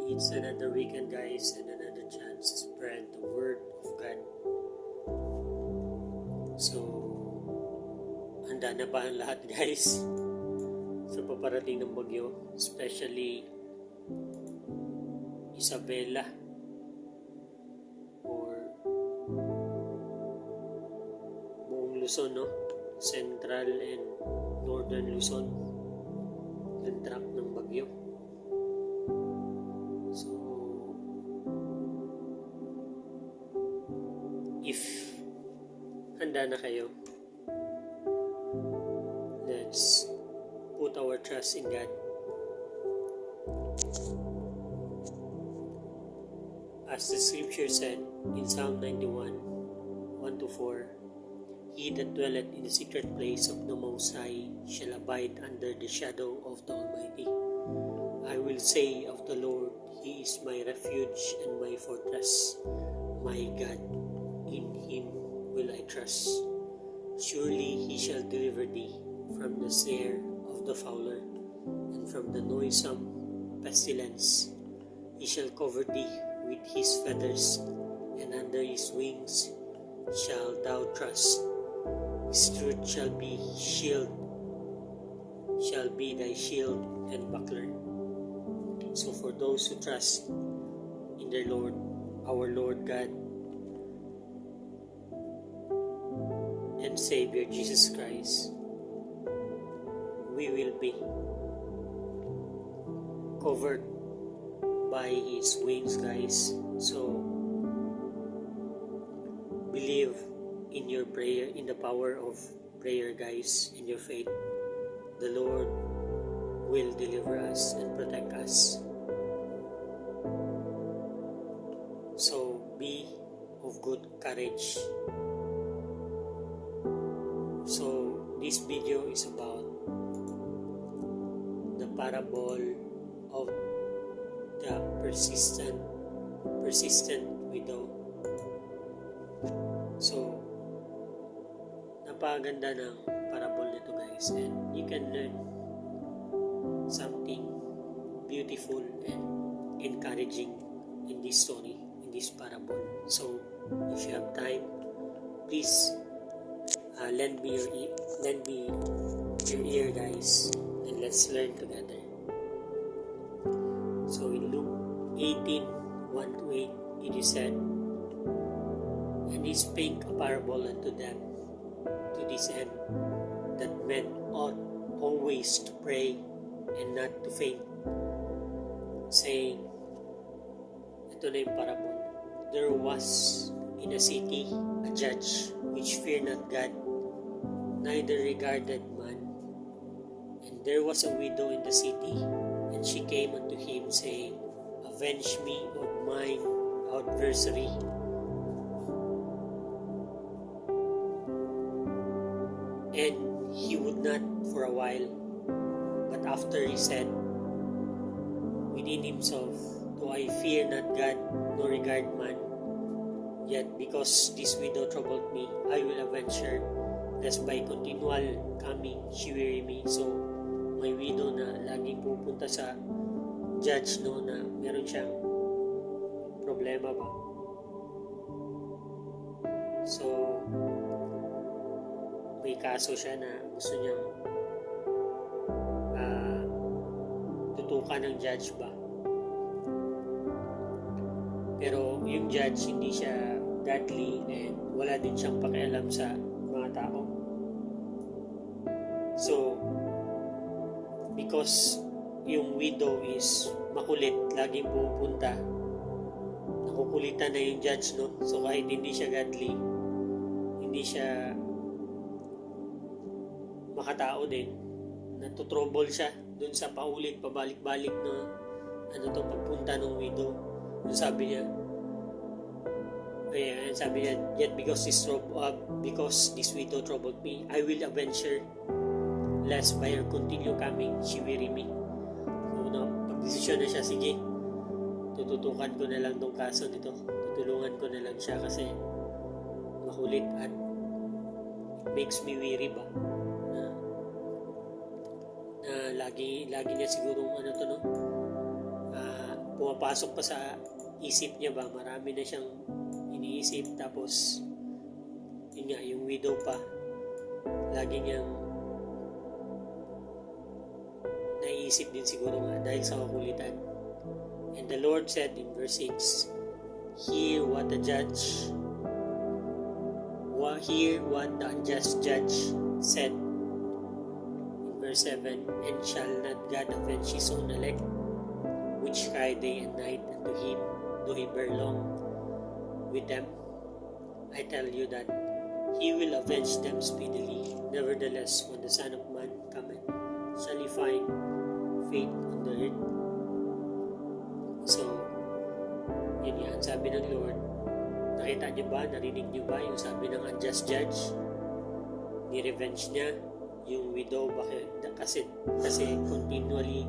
It's another weekend, guys, and another chance to spread the word of God. So, handa na ba ang lahat, guys, sa paparating ng bagyo? Especially Isabela or buong Luzon, no? Central and Northern Luzon, yung track ng bagyo. So, if handa na kayo, let's put our trust in God. As the scripture said in Psalm 91, 1-4, He that dwelleth in the secret place of the Most High shall abide under the shadow of the Almighty. I will say of the Lord, He is my refuge and my fortress, my God, in Him will I trust. Surely He shall deliver thee from the snare of the fowler, and from the noisome pestilence. He shall cover thee with His feathers, and under His wings shalt thou trust. His truth shall be thy shield and buckler. So for those who trust in the Lord, our Lord God and Savior Jesus Christ, we will be covered by His wings, guys. So believe in your prayer, in the power of prayer, guys, in your faith. The Lord will deliver us and protect us. So be of good courage. So this video is about the parable of the persistent widow. So napakaganda ng parable nito, guys, and you can learn something beautiful and encouraging in this story, in this parable. So if you have time, please lend me your ear, guys, and let's learn together. So in Luke 18:1-8, it is said, and He spake a parable unto them to this end, that men ought always to pray and not to faint, saying, ito na yung parable, there was in a city a judge which feared not God, neither regarded man. And there was a widow in the city, and she came unto him, saying, avenge me of mine adversary. And he would not for a while, but after he said within himself, though I fear not God, nor regard man, yet because this widow troubled me, I will avenge her, lest by continual coming she weary me. So, may widow na laging pupunta sa judge, no, na meron siyang problema ba. So, may kaso siya na gusto niyang tutukan ng judge ba. Pero yung judge hindi siya godly and wala din siyang pakialam sa mga tao. So, because yung widow is makulit, laging pupunta, nakukulitan na yung judge, no? So kahit hindi siya godly, hindi siya makatao din, natutrouble siya dun sa paulit pabalik-balik na pagpunta ng widow. Yung sabi niya, yet because this widow troubled me, I will avenge her, lest by her continue coming she weary me. So pag-desisyon na siya, sige, tututukan ko na lang tong kaso nito, tutulungan ko na lang siya kasi makulit at it makes me weary ba. Lagi niya siguro pumapasok pa sa isip niya ba, marami na siyang iniisip, tapos yun nga, yung widow pa, lagi niyang naiisip din siguro nga dahil sa kakulitan. And the Lord said in verse 6, Hear what the unjust judge said. In verse 7, And shall not God avenge his own elect, which cry day and night unto him, though he bear long with them? I tell you that he will avenge them speedily. Nevertheless, when the Son of Man cometh, shall he find faith on the earth? So, yun yan, sabi ng Lord. Nakita niyo ba, narinig niyo ba yung sabi ng unjust judge? Ni-revenge niya yung widow. Bakit? Kasi continually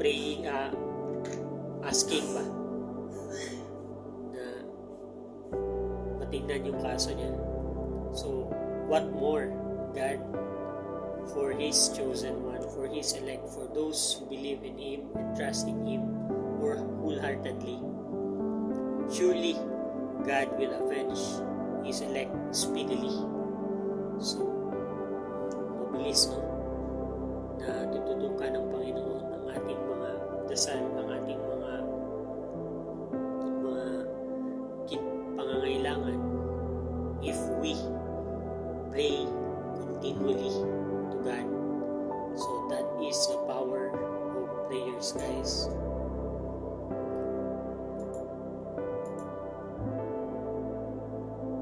praying, asking ba na matingnan yung kaso niya. So, what more, God, for His chosen one, for His elect, for those who believe in Him and trust in Him wholeheartedly. Surely, God will avenge His elect speedily. So, mabilis, no? Na tututukan ng Panginoon ang ating mga dasal, ang ating mga pangangailangan if we pray continually to God. So, that is the power of prayers, guys.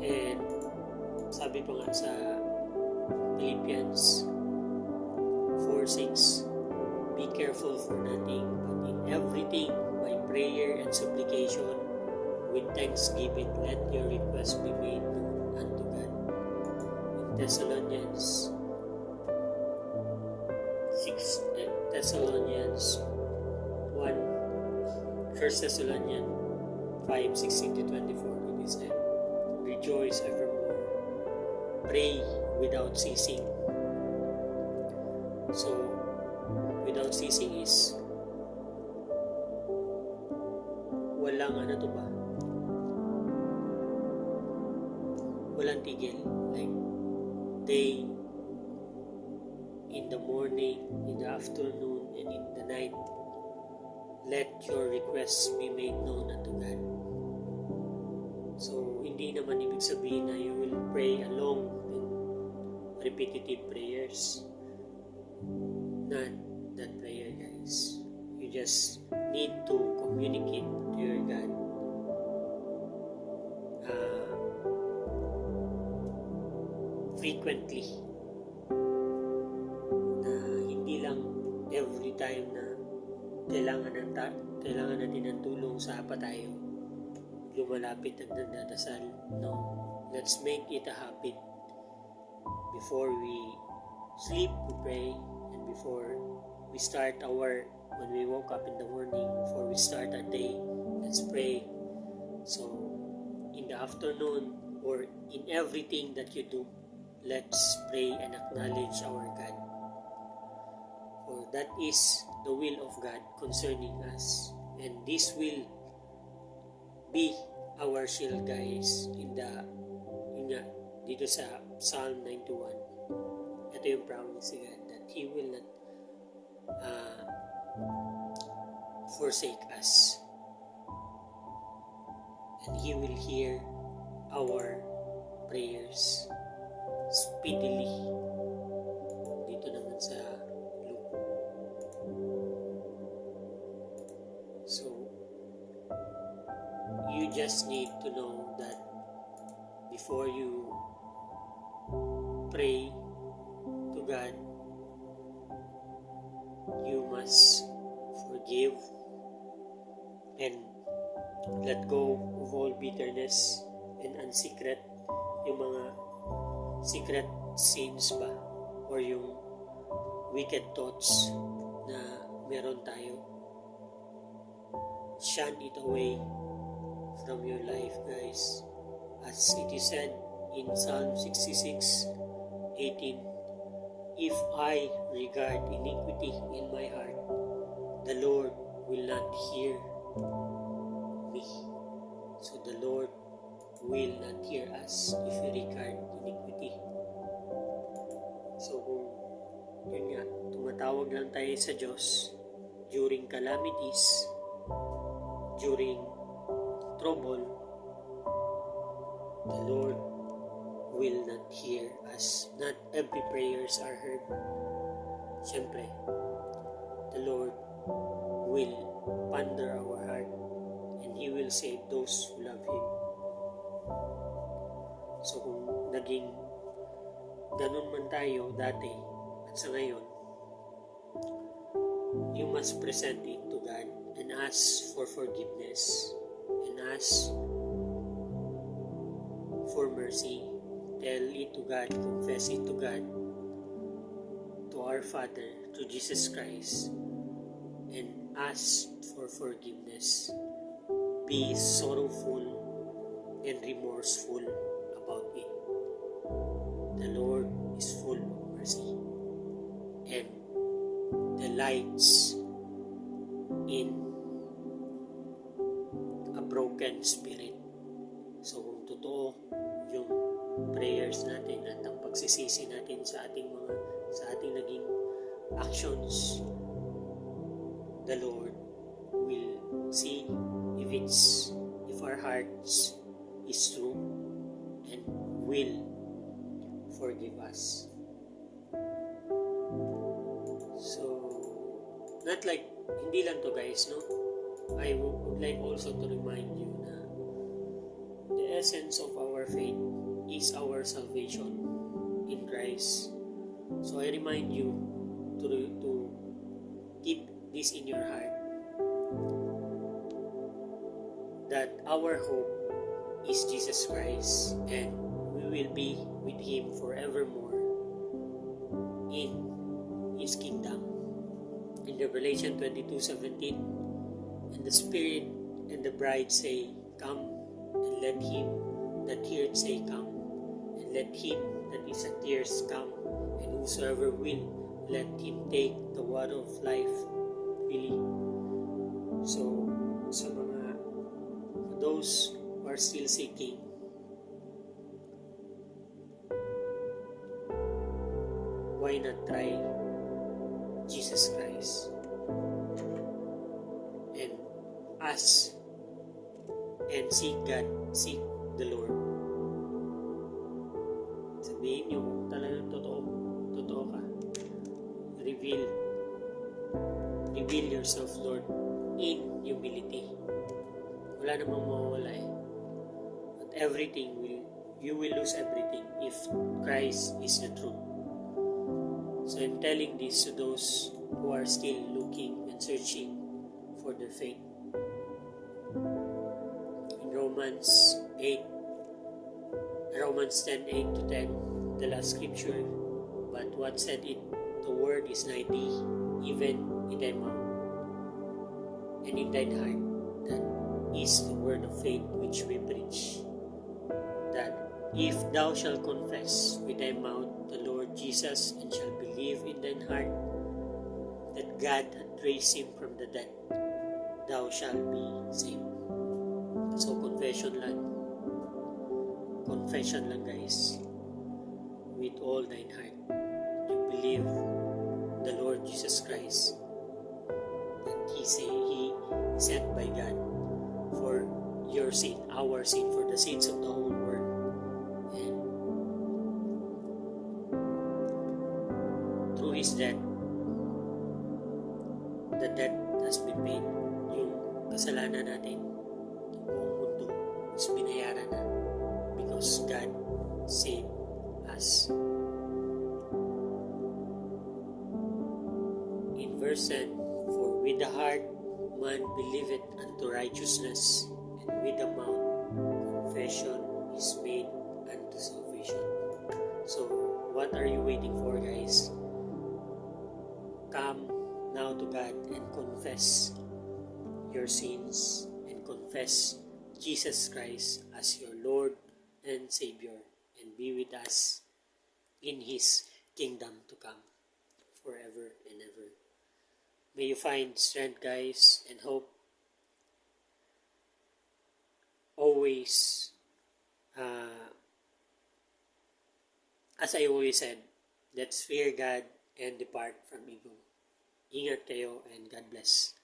And sabi pa nga sa Philippians 4:6, Be careful for nothing, but in everything by prayer and supplication with thanksgiving let your requests be made known unto God. In Thessalonians 1 Thessalonians 5:16-24, it is said, Rejoice evermore, pray without ceasing. So, without ceasing is walang walang tigil, like day, in the morning, in the afternoon, and in the night. Let your requests be made known unto God. So, hindi naman ibig sabihin na you will pray along in repetitive prayers. Not that prayer, guys. You just need to communicate to your God. Frequently. Na hindi lang every time na kailangan natin ng tulong sa tayo, lumalapit at nagdadasal. No. Let's make it a habit. Before we sleep, we pray. And before we start when we woke up in the morning, before we start our day, let's pray. So, in the afternoon, or in everything that you do, let's pray and acknowledge our God. For that is the will of God concerning us. And this will be our shield, guys, dito sa Psalm 91. Ito yung promise ni God that He will not forsake us. And He will hear our prayers speedily. Dito naman sa Luke. So, you just need to know that before you pray to God, you must forgive and let go of all bitterness and unsecret, yung mga secret sins ba, or yung wicked thoughts na meron tayo. Shun it away from your life, guys. As it is said in Psalm 66:18, If I regard iniquity in my heart, the Lord will not hear will not hear us if we regard iniquity. So kung yun nga, tumatawag lang tayo sa Diyos during calamities, during trouble, the Lord will not hear us. Not every prayers are heard. Siyempre, the Lord will ponder our heart and He will save those who love Him. So kung naging ganun man tayo dati at sa ngayon, you must present it to God and ask for forgiveness and ask for mercy. Tell it to God, confess it to God, to our Father, to Jesus Christ, and ask for forgiveness. Be sorrowful and remorseful about it. The Lord is full of mercy and delights in a broken spirit. So kung totoo yung prayers natin at ang pagsisisi natin sa ating naging actions, the Lord will see if our hearts is true and will forgive us. So, not like, hindi lang to guys, no? I would like also to remind you na the essence of our faith is our salvation in Christ. So I remind you to keep this in your heart, that our hope is Jesus Christ and we will be with Him forevermore in His kingdom. In Revelation 22:17, and the Spirit and the bride say, "Come," and let him that heareth say, "Come," and let him that is athirst come, and whosoever will, let him take the water of life freely. So, for those who are still seeking, why not try Jesus Christ and ask and seek God, seek the Lord. Sabihin niyo kung talagang totoo ka. Reveal yourself, Lord, in humility. Wala namang mawawala eh. But you will lose everything if Christ is the truth. So I'm telling this to those who are still looking and searching for their faith. In Romans 10:8 to 10, the last scripture, but what said it, the word is nigh thee, even in thy mouth and in thine heart. That is the word of faith which we preach, that if thou shalt confess with thy mouth the Lord Jesus, and shalt believe in thine heart that God hath raised him from the dead, thou shalt be saved. So confession lang guys, with all thine heart, you believe the Lord Jesus Christ, that He sent by God for your sin, our sin, for the sins of the whole world. And through His death, the debt has been paid. Yung kasalanan natin, yung buong mundo, is binayaran na, because God saved us. In verse 10, for with the heart man believeth unto righteousness, and with the mouth confession is made unto salvation. So, what are you waiting for, guys? Come now to God and confess your sins and confess Jesus Christ as your Lord and Savior, and be with us in His kingdom to come forever and ever. May you find strength, guys, and hope always as I always said, let's fear God and depart from evil. Ingat kayo and God bless.